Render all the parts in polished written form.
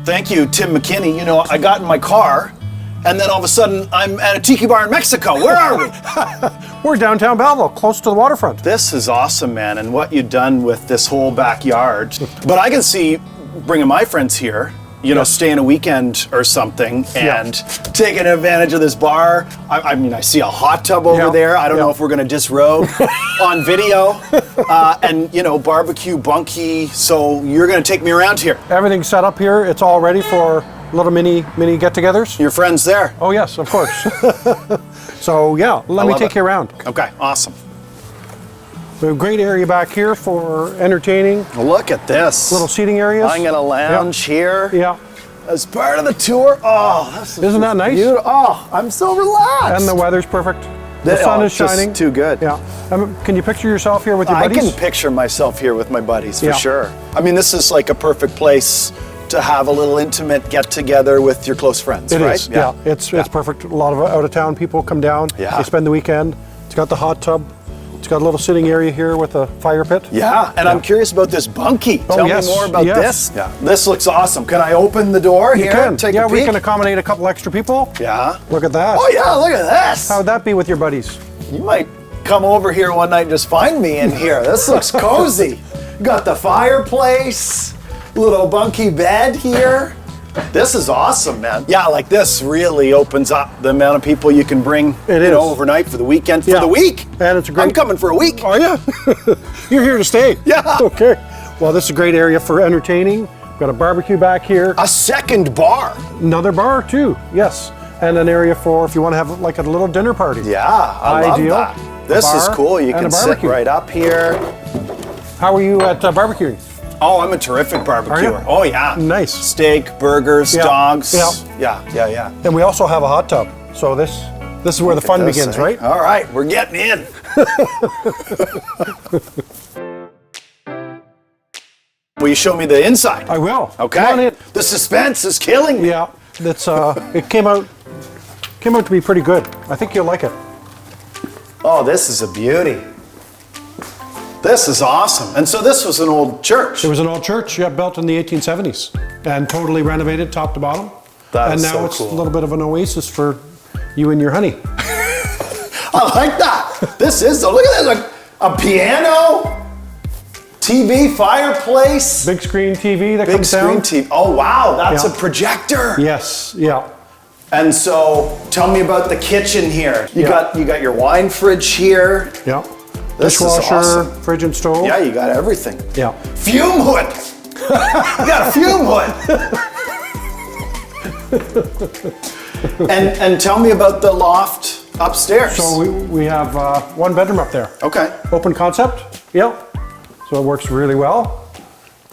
Thank you, Tim McKinney. You know, I got in my car, and then all of a sudden, I'm at a tiki bar in Mexico. Where are we? We're downtown Belleville, close to the waterfront. This is awesome, man, and what you've done with this whole backyard. But I can see bringing my friends here, you know, staying a weekend or something, and taking advantage of this bar. I mean, I see a hot tub over there. I don't know if we're gonna disrobe on video. And, you know, barbecue, bunkie. So you're gonna take me around here. Everything's set up here. It's all ready for little mini get-togethers. Your friends there? Oh yes, of course. So yeah, let me take you around. Okay, awesome. We have a great area back here for entertaining. Look at this. Little seating areas. I'm gonna lounge here. Yeah. As part of the tour. Oh, isn't that nice? Beautiful. Oh, I'm so relaxed. And the weather's perfect. The sun is shining. Too good. Yeah. Can you picture yourself here with your buddies? I can picture myself here with my buddies for Yeah. sure. I mean, this is like a perfect place to have a little intimate get together with your close friends, It right? is, yeah. It's perfect. A lot of out of town people come down. Yeah. They spend the weekend. It's got the hot tub. It's got a little sitting area here with a fire pit. Yeah, and I'm curious about this bunkie. Tell me more about this. Yeah. This looks awesome. Can I open the door here? You can. Take yeah, a peek? we can accommodate a couple extra people. Yeah. Look at that. Oh yeah, look at this. How would that be with your buddies? You might come over here one night and just find me in here. This looks cozy. Got the fireplace, little bunkie bed here. This is awesome, man. Yeah, like this really opens up the amount of people you can bring overnight for the weekend, for the week. And it's a great... I'm coming for a week. Oh yeah? You're here to stay. Yeah. Okay. Well, this is a great area for entertaining. Got a barbecue back here. A second bar. Another bar too, yes. And an area for if you want to have like a little dinner party. Yeah, I love that. This is cool. You can sit right up here. How are you at barbecuing? Oh, I'm a terrific barbecuer. Oh yeah. Nice. Steak, burgers, dogs. Yeah. And we also have a hot tub. So this is where the fun begins, right? All right, we're getting in. Will you show me the inside? I will. Okay. Come on in. The suspense is killing me. Yeah. That's it came out to be pretty good. I think you'll like it. Oh, this is a beauty. This is awesome. And so this was an old church. It was an old church, built in the 1870s and totally renovated top to bottom. And now it's a little bit of an oasis for you and your honey. I like that. This is, look at this, a piano, TV, fireplace. Big screen TV that comes down. Big screen TV. Oh wow, that's a projector. Yes, yeah. And so tell me about the kitchen here. You got your wine fridge here. Yeah. Dishwasher, awesome. Fridge and stove. Yeah, you got everything. Yeah. Fume hood. You got a fume hood. and tell me about the loft upstairs. So we have one bedroom up there. Okay. Open concept. Yep. So it works really well.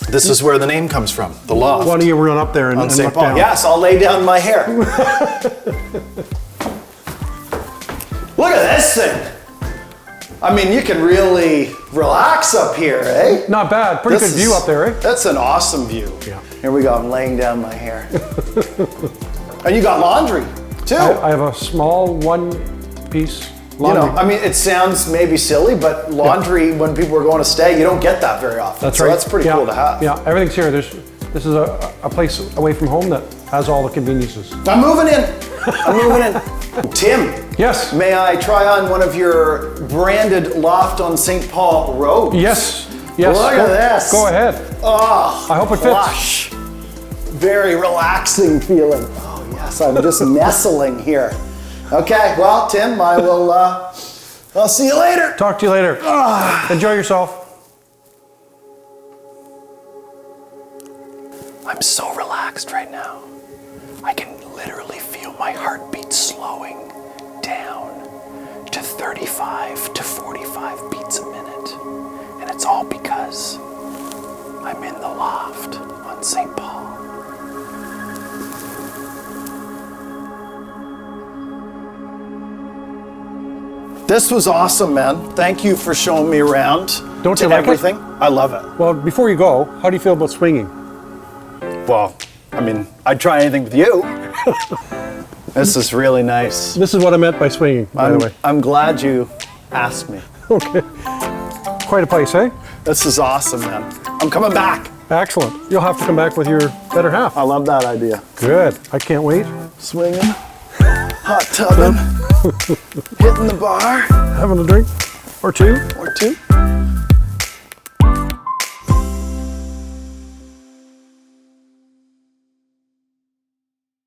This is where the name comes from, the loft. Why don't you run up there and on St. look Paul? down? Yes, I'll lay down my hair. Look at this thing. I mean, you can really relax up here, eh? Not bad. Pretty good view up there, eh? That's an awesome view. Yeah. Here we go. I'm laying down my hair. And you got laundry, too. I have a small one-piece laundry. You know, I mean, it sounds maybe silly, but laundry, when people are going to stay, you don't get that very often. That's right. So that's pretty cool to have. Yeah, everything's here. This is a place away from home that has all the conveniences. I'm moving in. Tim. Yes. May I try on one of your branded Loft on St. Paul Road? Yes. Look at this. Go ahead. Oh, I hope it fits. Plush. Very relaxing feeling. Oh yes, I'm just nestling here. Okay, well, Tim, I will. I'll see you later. Talk to you later. Enjoy yourself. I'm so relaxed right now. I can literally feel my heartbeat slowing down to 35 to 45 beats a minute. And it's all because I'm in the loft on St. Paul. This was awesome, man. Thank you for showing me around. Don't you like everything. I love it. Well, before you go, how do you feel about swinging? Well, I mean, I'd try anything with you. This is really nice. This is what I meant by swinging, by the way. I'm glad you asked me. Okay. Quite a place, eh? This is awesome, man. I'm coming back. Excellent. You'll have to come back with your better half. I love that idea. Good. I can't wait. Swinging, hot tubbing, hitting the bar. Having a drink or two. Or two.